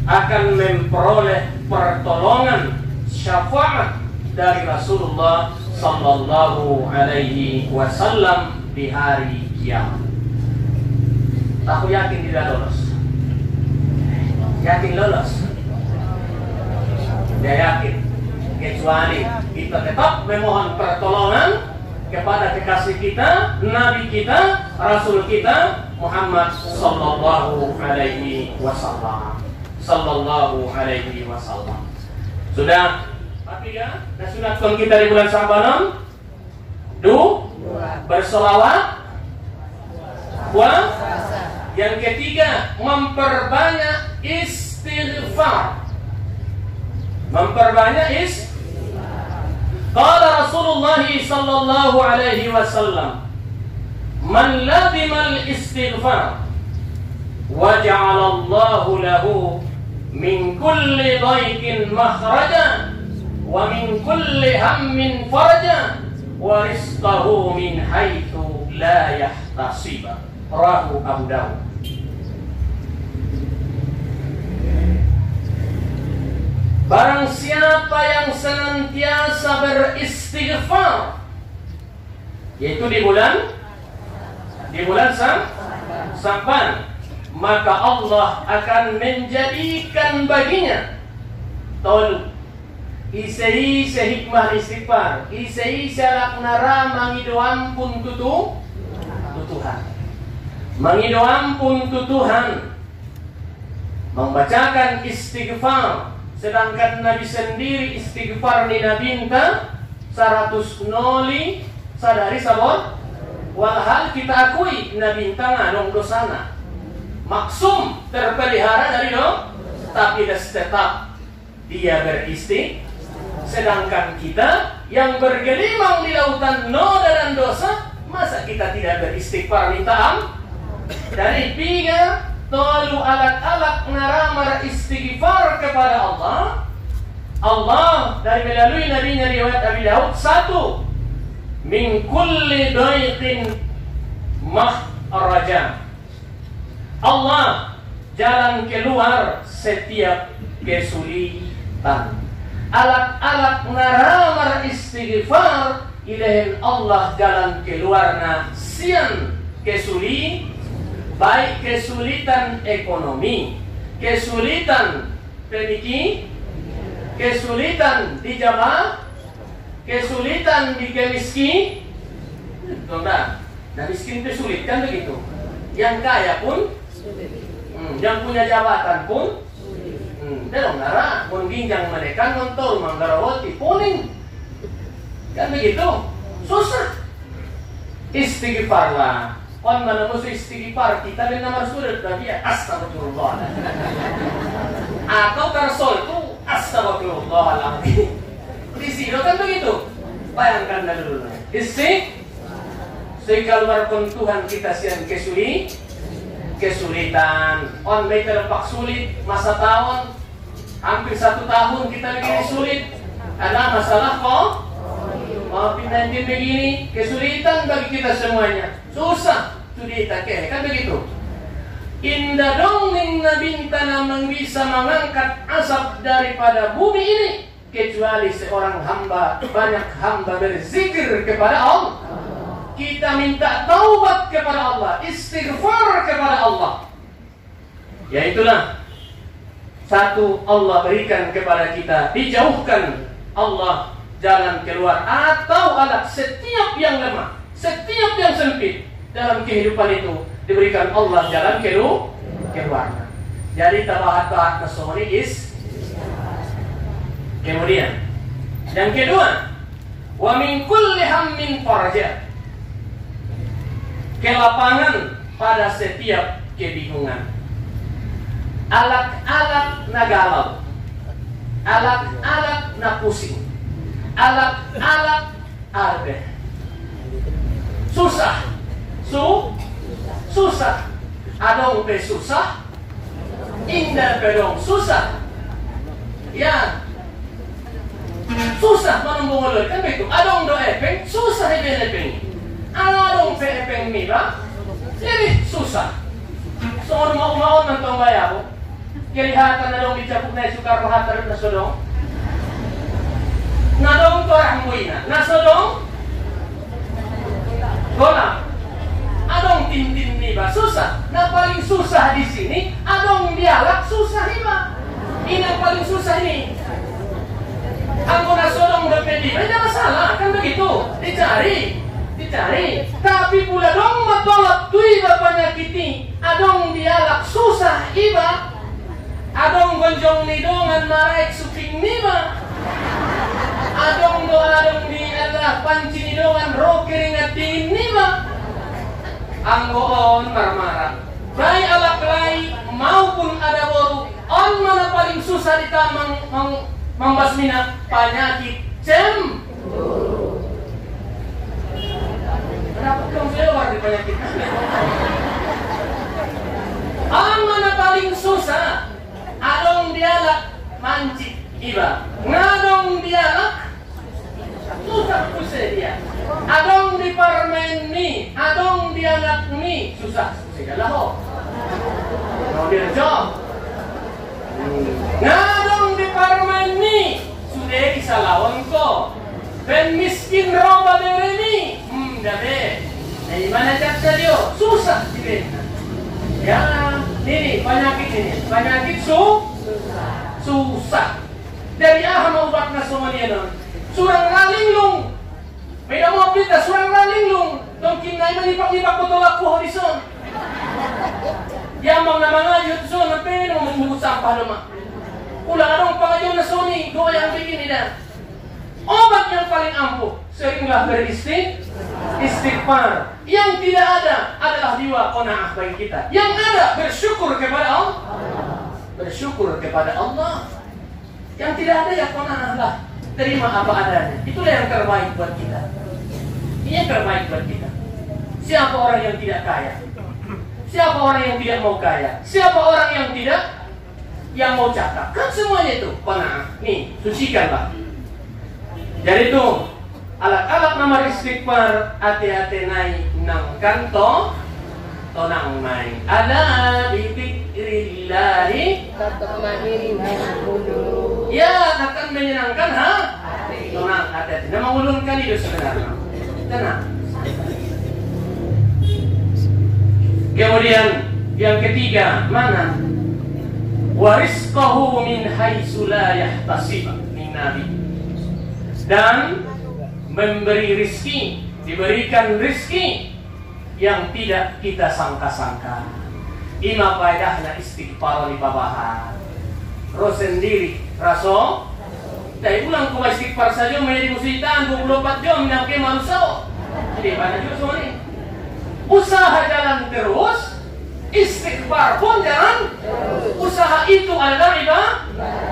akan memperoleh pertolongan syafaat dari Rasulullah sallallahu alaihi wasallam di hari kiamat. Aku yakin tidak lolos. Yakin lolos? Dia yakin, kecuali kita tetap memohon pertolongan kepada kekasih kita, Nabi kita, Rasul kita Muhammad sallallahu alaihi wasallam. Sudah ketiga, dan sunatkan kita di bulan Sya'ban bersolawat, puasa. Yang ketiga, memperbanyak istighfar. Qala Rasulullah sallallahu alaihi wasallam, man lazima al-istighfar waja'ala Allahu lahu min kulli dhaiqin makhraja wa min kulli hammin faraja wa rizqahu min haitsu la yahtasib. Rawahu Abu Dawud. Barang siapa yang senantiasa beristighfar, yaitu di bulan Sya'ban, maka Allah akan menjadikan baginya tolu isei hikmah istighfar, isei salaknara mangido ampun tutuhan, mangido ampun tutuhan, membacakan istighfar. Sedangkan Nabi sendiri istighfar ni nabinta 100 noli sadari sabon Walhal kita akui Nabi tanga dong dosana. Maksum terpelihara dari dong, tapi tetap dia beristik. Sedangkan kita yang bergelimang di lautan noda dan dosa, masa kita tidak beristighfar minta ampun? Dari tiga tolu alat-alat naramar istighfar kepada Allah. Allah dari melalui nabinya riwayat Abi Daud, satu, min kulli daiqin mahraja. Allah jalan keluar setiap kesulitan. Alat-alat naramar istighfar ilahin Allah jalan keluarna sian kesulitan, baik kesulitan ekonomi, kesulitan pendidikan, kesulitan di jamaah, kesulitan di kemiskin. Nah, miskin itu sulit kan begitu. Yang kaya pun, yang punya jabatan pun, delong nara, mun ginjang mereka ngontol manggarawati puning, kan begitu. Susah. Istighfarlah. On mana musuh istighfar kita dengan nomor surat tadi astagfirullah. Atau tersol itu astagfirullahaladzim. Di sini kan begitu. Bayangkan dulu. Keluarkan Tuhan kita siang kesulitan. On may terlepak sulit masa tahun. Hampir 1 tahun kita begini sulit. Ada masalah kok. COVID-19 begini, kesulitan bagi kita semuanya. Susah. Sudah kan begitu. Indah dongeng nabintana bisa mengangkat asap daripada bumi ini, kecuali seorang hamba, banyak hamba berzikir kepada Allah. Kita minta taubat kepada Allah, istighfar kepada Allah. Ya itulah satu, Allah berikan kepada kita, dijauhkan Allah jalan keluar atau alat setiap yang lemah, setiap yang sempit dalam kehidupan itu diberikan Allah jalan keluar. Jadi tabahat nasoni is. Kemudian yang kedua, wa min kulli hammin faraja. Kelapangan pada setiap kebingungan. Alat-alat nagalau, alat-alat na pusing, alat-alat arbe. Susah. Susah. Adong pe susah. Indah pedong susah. Ya. Susah menumbung oleh kan begitu. Adong do epeng susah epeng. Adong pe epeng mila lebih susah. Soal mau nantong bayaw. Kelihatan adong dicapuk na sukar mahatar na sodong. Nadong to rahmuina. Na sodong. Gola. Adong tintin niba susah. Nah paling susah di sini adong dialak susah niba. Ini yang paling susah ini. Aku nasodong berpedi, tidak masalah kan begitu. Dicari. Tapi pula dong matolak tu iba penyakiti. Adong dialak susah iba. Adong gonjong nidongan marek suping niba. Adong di Allah panci nidongan roke ringatin niba. Anggoon marmara. Baik alak lain maupun ada boru. On mana paling susah ditamang membasmina penyakit cemburu. Kenapa kamu lewat di penyakit? On mana paling susah? Adong dialak mancik iba. Ngadong dialak susah pusat dia. Adong di parmen ni, adong di anak ni susah. Segala ho. Kalau dia jom. Ngadong di parmen ni sudah bisa lawan ko. Ben miskin roba bere ni. Dabe. Nah, mana cakap dia? Susah sih. Ya, ini penyakit susah. Dari aham ubat nasomalia non. Surang ralinglung. Beda mau kita surang ralinglung. Dongkin naik menipak-nipak botol aku horizon. Yamang na mga yun so na pero magmugot sampah naman. Ulang adong pangayon na Sony, doa yang begini dan obat yang paling ampuh Seringlah beristighfar. Yang tidak ada adalah jiwa qanaah bagi kita. Yang ada bersyukur kepada Allah. Bersyukur kepada Allah. Yang tidak ada ya qanaahlah. Terima apa adanya. Itulah yang terbaik buat kita. Ini yang terbaik buat kita. Siapa orang yang tidak kaya? Siapa orang yang tidak mau kaya? Siapa orang yang tidak mau cakap? Kan semuanya itu qanaah. Nih, sucikanlah. Jadi itu alat-alat nomor istighfar, hati-hati naik nang kanto tonang naik. Ada bi dzikrillahi tatma'innul qulub. Ya, akan menyenangkan hati. Tonang hati-hati. Nama ulunkan itu sebenarnya. Tenang. Kemudian yang ketiga, mana? Warizqahu min haitsu la yahtasib min nabi. Dan memberi rizki, diberikan rizki yang tidak kita sangka-sangka. Ima faedahna istighfar li babahan. Ro sendiri, raso. Dari pulang ke istighfar saja menjadi musitan 24 jam nak ke manusia. Jadi mana juga ini? Usaha jalan terus, istighfar pun jalan. Usaha itu adalah ibadah.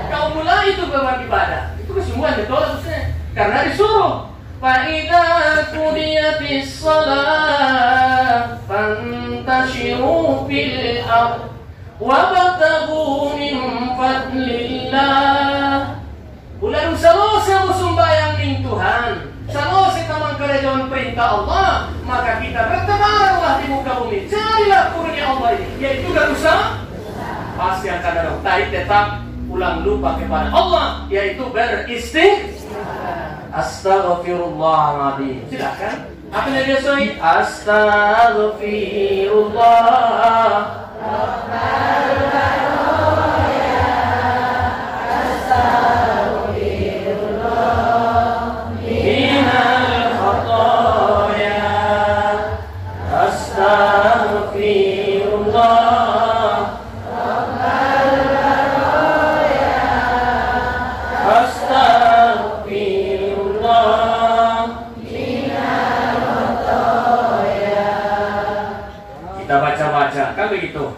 Kau mulai itu beribadah. Itu kesembuhan betul maksudnya. Karena disuruh فَإِذَا قُضِيَتِ الصَّلَاةُ فَانْتَشِرُوا فِي الْأَرْضِ وَابْتَغُوا مِنْ فَضْلِ اللَّهِ. Ulah salosa sembahyang ning Tuhan, salosa tamang kerajaan perintah Allah, maka kita bertebaranlah di muka bumi. Carilah kurnia Allah ini, yaitu gak usah pasti akan ada. Tapi tetap ulang lupa kepada Allah, yaitu beristighfar. Astaghfirullahaladzim. Silakan. Apa yang dia soal? Astaghfirullah. Astaghfirullah. Minal khotoya. Astaghfirullah. Kan begitu.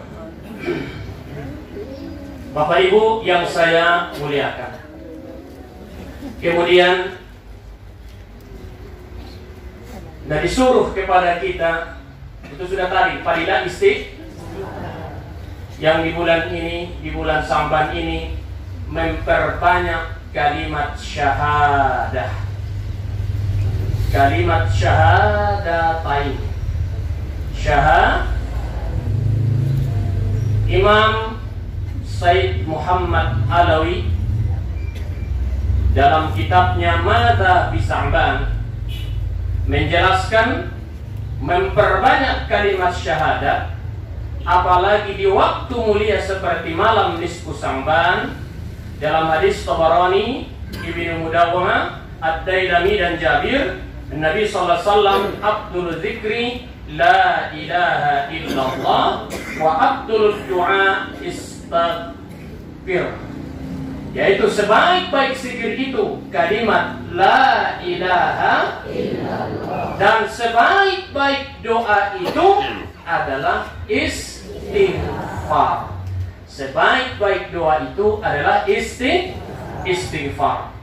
Bapak Ibu yang saya muliakan. Kemudian disuruh kepada kita, itu sudah tadi fadilah yang di bulan ini, di bulan Sya'ban ini memperbanyak kalimat syahadah. Kalimat syahadatain. Imam Said Muhammad Alawi dalam kitabnya Madza fi Sya'ban menjelaskan memperbanyak kalimat syahadat, apalagi di waktu mulia seperti malam nisfu Sya'ban. Dalam hadis Tabarani, Ibnu Mudawwamah, Ad-Dailami dan Jabir, Nabi sallallahu alaihi wasallam abdul zikri la ilaha illallah wa abdul du'a istaghfir. Yaitu sebaik-baik zikir itu kalimat la ilaha illallah, dan sebaik-baik doa itu adalah istighfar. Sebaik-baik doa itu adalah istighfar.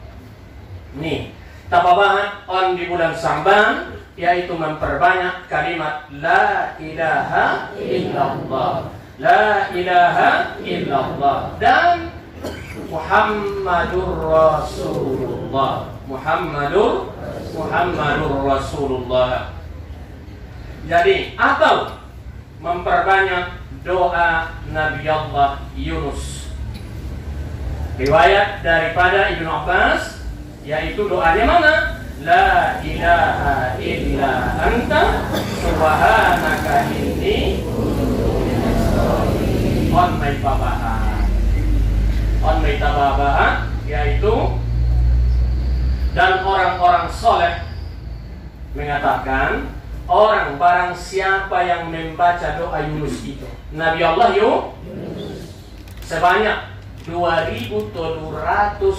Nih, tababahan on di bulan Sya'ban, yaitu memperbanyak kalimat la ilaha illallah, la ilaha illallah, dan Muhammadur Rasulullah, Muhammadur Rasulullah. Jadi atau memperbanyak doa Nabi Allah Yunus. Riwayat daripada Ibnu Abbas, yaitu doanya mana? La ilaha illa anta subhanaka inni on my tababahan, yaitu dan orang-orang soleh mengatakan, orang barang siapa yang membaca doa Yunus itu, Nabi Allah Yunus, sebanyak 2.275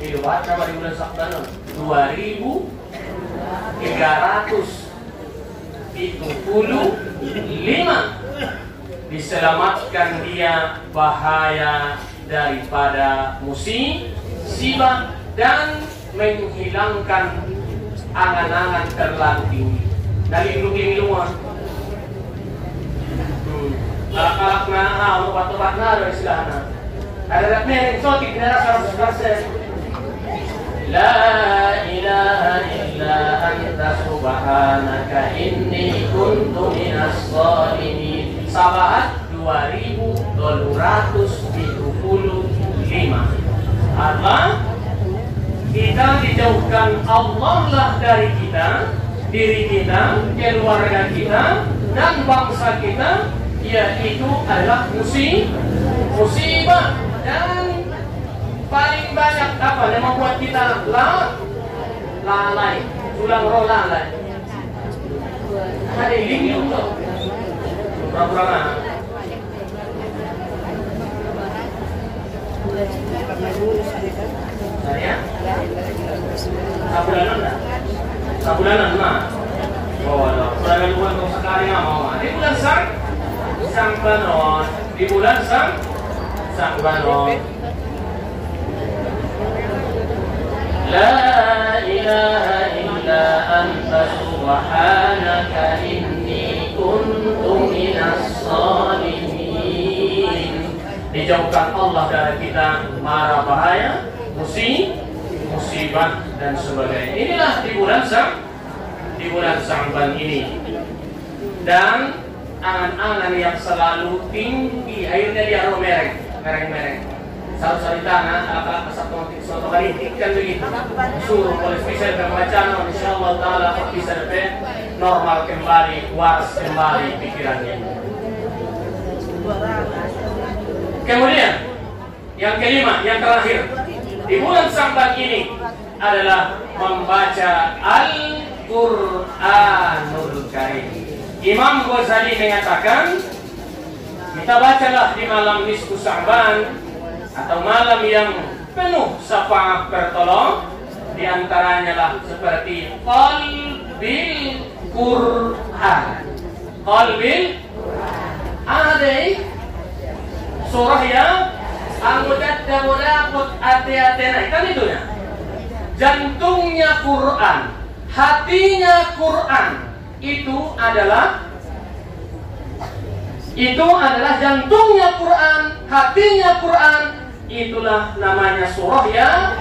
Ini baca di bulan Sya'ban 2375. Diselamatkan dia bahaya daripada musibah dan menghilangkan angan-angan terlalu tinggi. Dari ilmu-ilmuan alak-alak na obat-obat na istilahnya ada yang sotik tidak 100%. La ilaha illa anta subhanaka inni kuntu minas shalihin. Sabahat 2275. Allah, kita dijauhkan Allah lah dari kita, diri kita, keluarga kita, dan bangsa kita, yaitu adalah musibah. Dan paling banyak apa yang membuat kita lalai, tulang roh lalai. Ada ini untuk pura-pura. Saya? Sabulanan mah. Oh, bulan bulan sekali nggak mau. Di bulan Sangbanon. Di bulan Sangbanon. La ilaha illa anta subhanaka inni kuntu minas shalihin. Dijauhkan Allah dari kita mara bahaya, musibah dan sebagainya. Inilah di bulan Sya'ban ini. Dan angan-angan yang selalu tinggi, akhirnya dia mereng. Satu-satu tanah, alat-alat satu kali kan begitu. Suruh oleh spesial pembacaan, insyaallah taala bisa dapat normal kembali, waras kembali pikirannya. Kemudian yang kelima, yang terakhir di bulan Sya'ban ini adalah membaca Al-Qur'anul Karim. Imam Ghazali mengatakan, kita bacalah di malam nisfu Sya'ban atau malam yang penuh syafaat pertolong, di antaranya lah seperti qalbil Qur'an. Qalbil ada surah yang al-mudaddamulaqut ati-atina, kan itu ya. Jantungnya Quran, hatinya Quran, itu adalah jantungnya Quran, hatinya Quran, itulah namanya surah ya.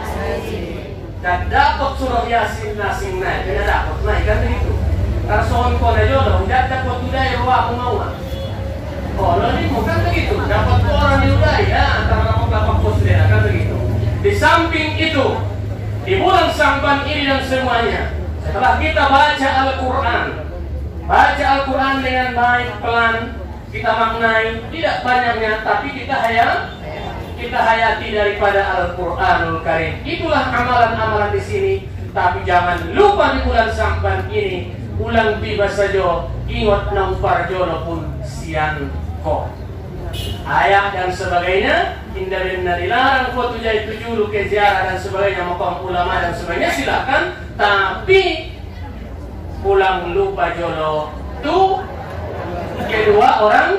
Dan dapat surah Yasin nasing naik, kena dapat naik kan begitu. Karena soal kona jodoh, dapat tudai ruang mau. Oh, ini bukan begitu. Dapat orang diudai ya, antara lapak posdera kan begitu. Di samping itu, di bulan Sya'ban ini dan semuanya, setelah kita baca Al-Quran dengan baik, pelan, kita maknai, tidak banyaknya, tapi kita hayati daripada Al-Quranul Karim. Itulah amalan-amalan di sini. Tapi jangan lupa di bulan Sya'ban ini, ulang tiba saja, ingat nampar jono pun sian kok. Ayah dan sebagainya, indah benar dilarang foto jahit tujuh ke ziarah dan sebagainya, makam ulama dan sebagainya silakan. Tapi pulang lupa jodoh tuh kedua orang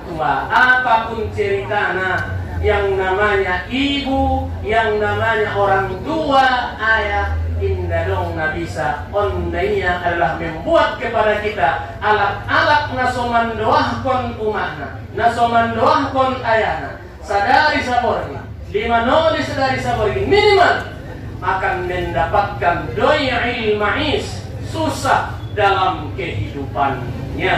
tua. Apapun ceritanya, yang namanya ibu, yang namanya orang tua, ayah, indah dong nggak bisa. Ondainya adalah membuat kepada kita alak-alak nasoman doahkon umatna, nasoman doahkon ayahna, sadari sabornya, lima noli sadari sabornya, minimal akan mendapatkan doya'il ma'is, susah dalam kehidupannya.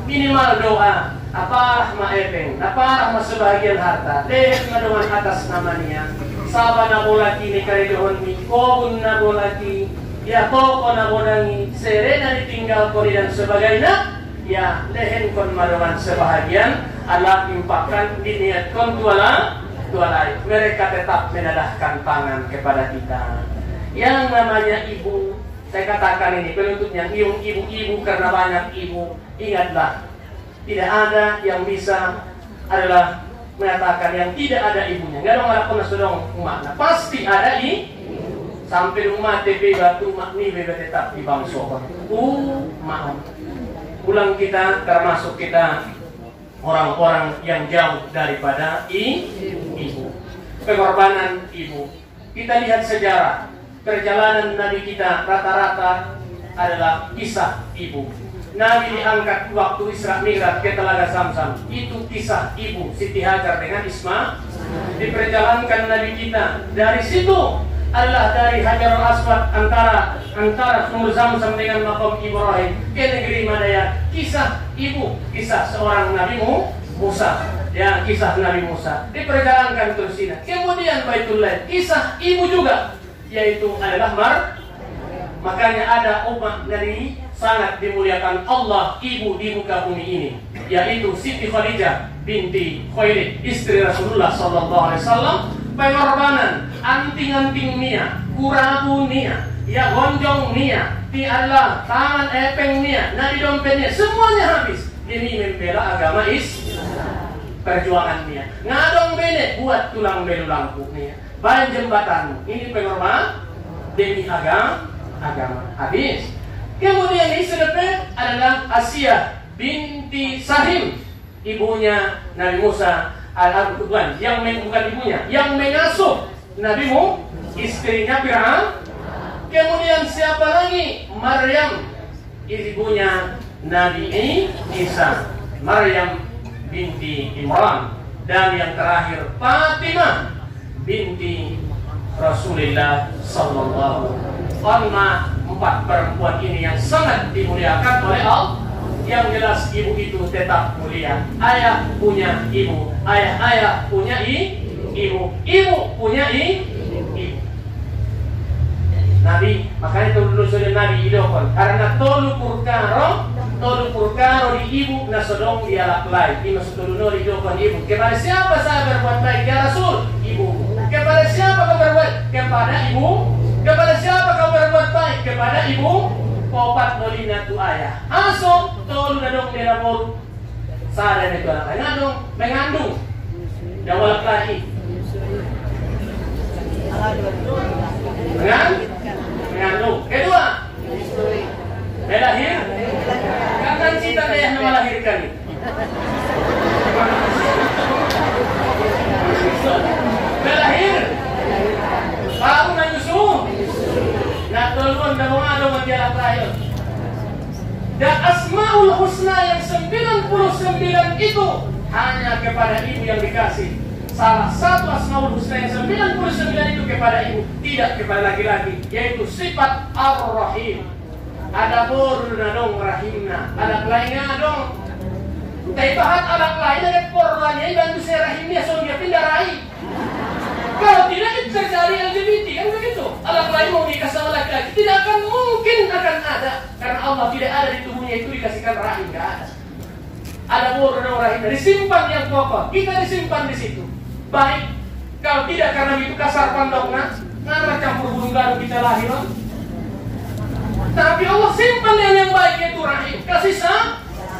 Minimal doa, apa rahma epeng, apa rahma sebagian harta, dek ngadoman atas namanya, saba nabolaki ni karidohon mi, kobun nabolaki, ya toko nabodangi, serena ditinggal koni dan sebagainya, ya lehen kon madoman sebahagian, adalah impakkan diniatkan tualai. Mereka tetap menadahkan tangan kepada kita. Yang namanya ibu, saya katakan ini penutupnya, ibu-ibu karena banyak ibu, ingatlah, tidak ada yang bisa adalah mengatakan yang tidak ada ibunya. Nggak dong ada pernah sedang makna. Pasti ada sampai rumah TP batu makni bebek tetap di bangso. Maaf. Pulang kita termasuk kita orang-orang yang jauh daripada ibu. Pengorbanan ibu. Kita lihat sejarah perjalanan Nabi kita rata-rata adalah kisah ibu. Nabi diangkat waktu Isra Mi'raj ke Telaga Zamzam. Itu kisah ibu Siti Hajar dengan Ismail. Diperjalankan Nabi kita. Dari situ adalah dari Hajarul Aswad antara sumur Zamzam dengan Maqam Ibrahim ke negeri Madaya. Kisah ibu, kisah seorang Nabi Musa. Ya, kisah Nabi Musa. Diperjalankan terus ini. Kemudian Baitullah, kisah ibu juga, yaitu adalah makanya ada umat dari sangat dimuliakan Allah ibu di muka bumi ini, yaitu Siti Khadijah binti Khuwailid, istri Rasulullah sallallahu alaihi wasallam. Pengorbanan anting-anting nia, kurabu nia, ya gonjong nia, ti Allah tangan epeng nia, nadi dompetnya semuanya habis demi membela agama perjuangan nia. Ngadong bene buat tulang belulangku nia, bahan jembatan ini pengorbanan demi agama habis. Kemudian istri adalah Asia binti Sahim, ibunya Nabi Musa al-Qur'an, bukan ibunya, yang mengasuh Nabi istrinya Fir'aun. Kemudian siapa lagi? Maryam, ibunya Nabi Isa, Maryam binti Imran. Dan yang terakhir Fatimah binti Rasulullah sallallahu alaihi wasallam. 4 perempuan ini yang sangat dimuliakan oleh Allah. Yang jelas ibu itu tetap mulia. Ayah punya ibu, ayah punya ibu punya ibu. Nabi, makanya dulu sudah Nabi idokon karena tolu purkaro di ibu nasodong dialak lain. Ini maksud dulu idokon ibu. Kepada siapa saya berbuat baik ya Rasul? Ibu. Kepada siapa kau berbuat? Kepada ibu. Kepada siapa kau berbuat baik? Kepada ibu. Popat nolina tu ayah. Aso tolu nadong dirapor. Sadar itu anak ngandung, mengandung. Dan walak lahi. Mengandung. Kedua, melahir. Kapan cita ayah nama melahirkan? Melahir. Kamu menyusu. Nah, tolong dan mengadong menjalan terakhir. Dan Asmaul Husna yang 99 itu hanya kepada ibu yang dikasih. Salah satu Asmaul Husna yang 99 itu kepada ibu, tidak kepada laki-laki, yaitu sifat Ar-Rahim. Ada borna dong rahimna, ada lainnya dong. Tapi bahat anak lain ada porlanya bantu saya rahimnya, so dia pindah rahim. Kalau tidak itu terjadi LGBT kan begitu. Anak lain mau nikah sama laki-laki tidak akan mungkin akan ada, karena Allah tidak ada di tubuhnya itu dikasihkan rahim, nggak ada. Ada borna rahim, disimpan yang kokoh, kita disimpan di situ. Baik, kalau tidak karena itu kasar pandokna, nggak campur burung garu kita lahir. Tapi Allah simpan yang baik itu rahim, kasih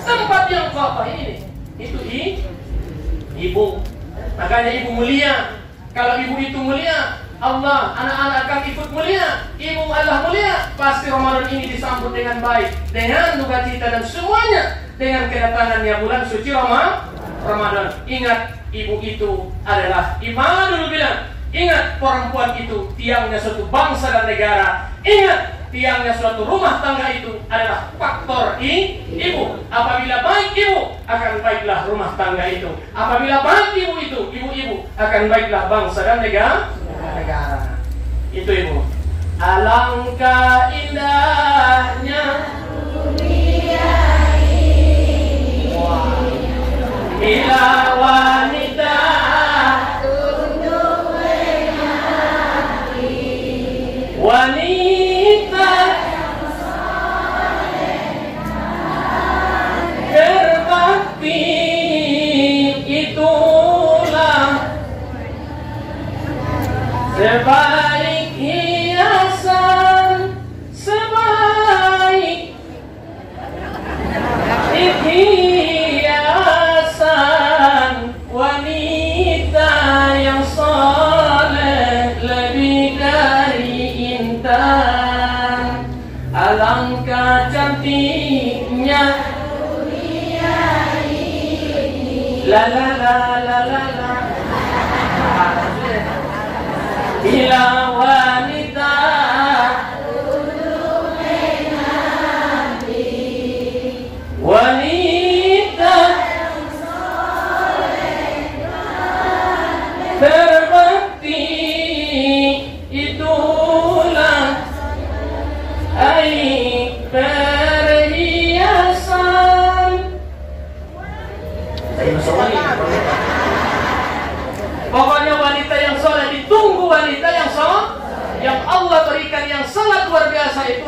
tempat yang kokoh ini. Itu ibu. Makanya ibu mulia. Kalau ibu itu mulia, Allah, anak-anak akan ikut mulia. Ibu Allah mulia, pasti Ramadan ini disambut dengan baik, dengan sukacita dan semuanya dengan kedatangannya bulan suci Ramadan. Ingat, ibu itu adalah iman dulu bilang. Ingat, perempuan itu tiangnya suatu bangsa dan negara. Ingat, tiangnya suatu rumah tangga itu adalah faktor ibu. Apabila baik ibu, akan baiklah rumah tangga itu. Apabila baik ibu itu, ibu-ibu, akan baiklah bangsa dan negara. Itu ibu. Alangkah indahnya dunia ini. Bila wanita tunduk menanti, wanita berbakti, itulah sebaik hiasan Alangkah cantiknya dunia ini. La la la la la la. Bila wanita wanita berbakti, itulah aib perhiasan. Pokoknya wanita yang soleh ditunggu, wanita yang soleh yang Allah berikan yang sangat luar biasa itu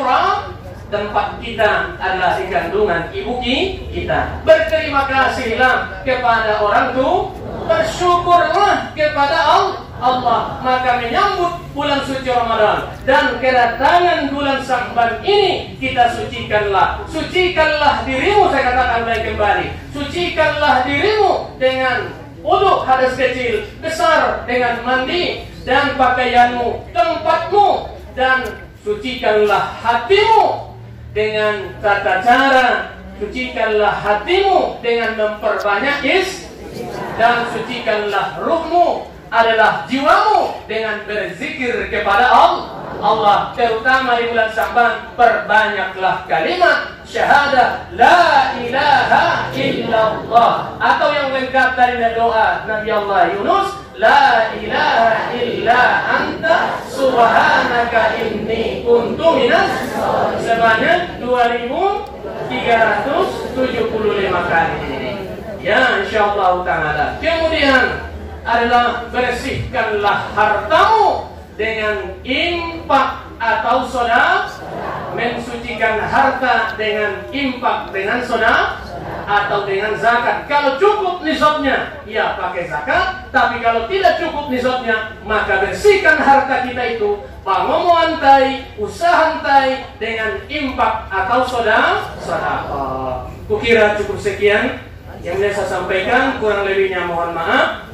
tempat kita adalah di kandungan ibu kita. Berterima kasihlah kepada orang tua, bersyukurlah kepada Allah. Maka menyambut bulan suci Ramadan dan kedatangan bulan Sya'ban ini, kita sucikanlah dirimu. Saya katakan baik kembali, sucikanlah dirimu dengan wudu hadas kecil, besar dengan mandi dan pakaianmu, tempatmu, dan sucikanlah hatimu dengan tata cara, sucikanlah hatimu dengan memperbanyak dan sucikanlah ruhmu adalah jiwamu dengan berzikir kepada Allah. Terutama di bulan Sya'ban, perbanyaklah kalimat syahadah la ilaha illallah, atau yang lengkap dari doa Nabi Allah Yunus, la ilaha illa anta subhanaka inni kuntu minas, sebanyak 2375 kali. Ya, insyaallah taala. Kemudian adalah bersihkanlah hartamu dengan infak atau sedekah. Mensucikan harta dengan infak, dengan sedekah atau dengan zakat. Kalau cukup nisabnya, ya pakai zakat. Tapi kalau tidak cukup nisabnya, maka bersihkan harta kita itu, pangomoantai, usahantai dengan infak atau sedekah. Kukira cukup sekian yang bisa saya sampaikan, kurang lebihnya mohon maaf.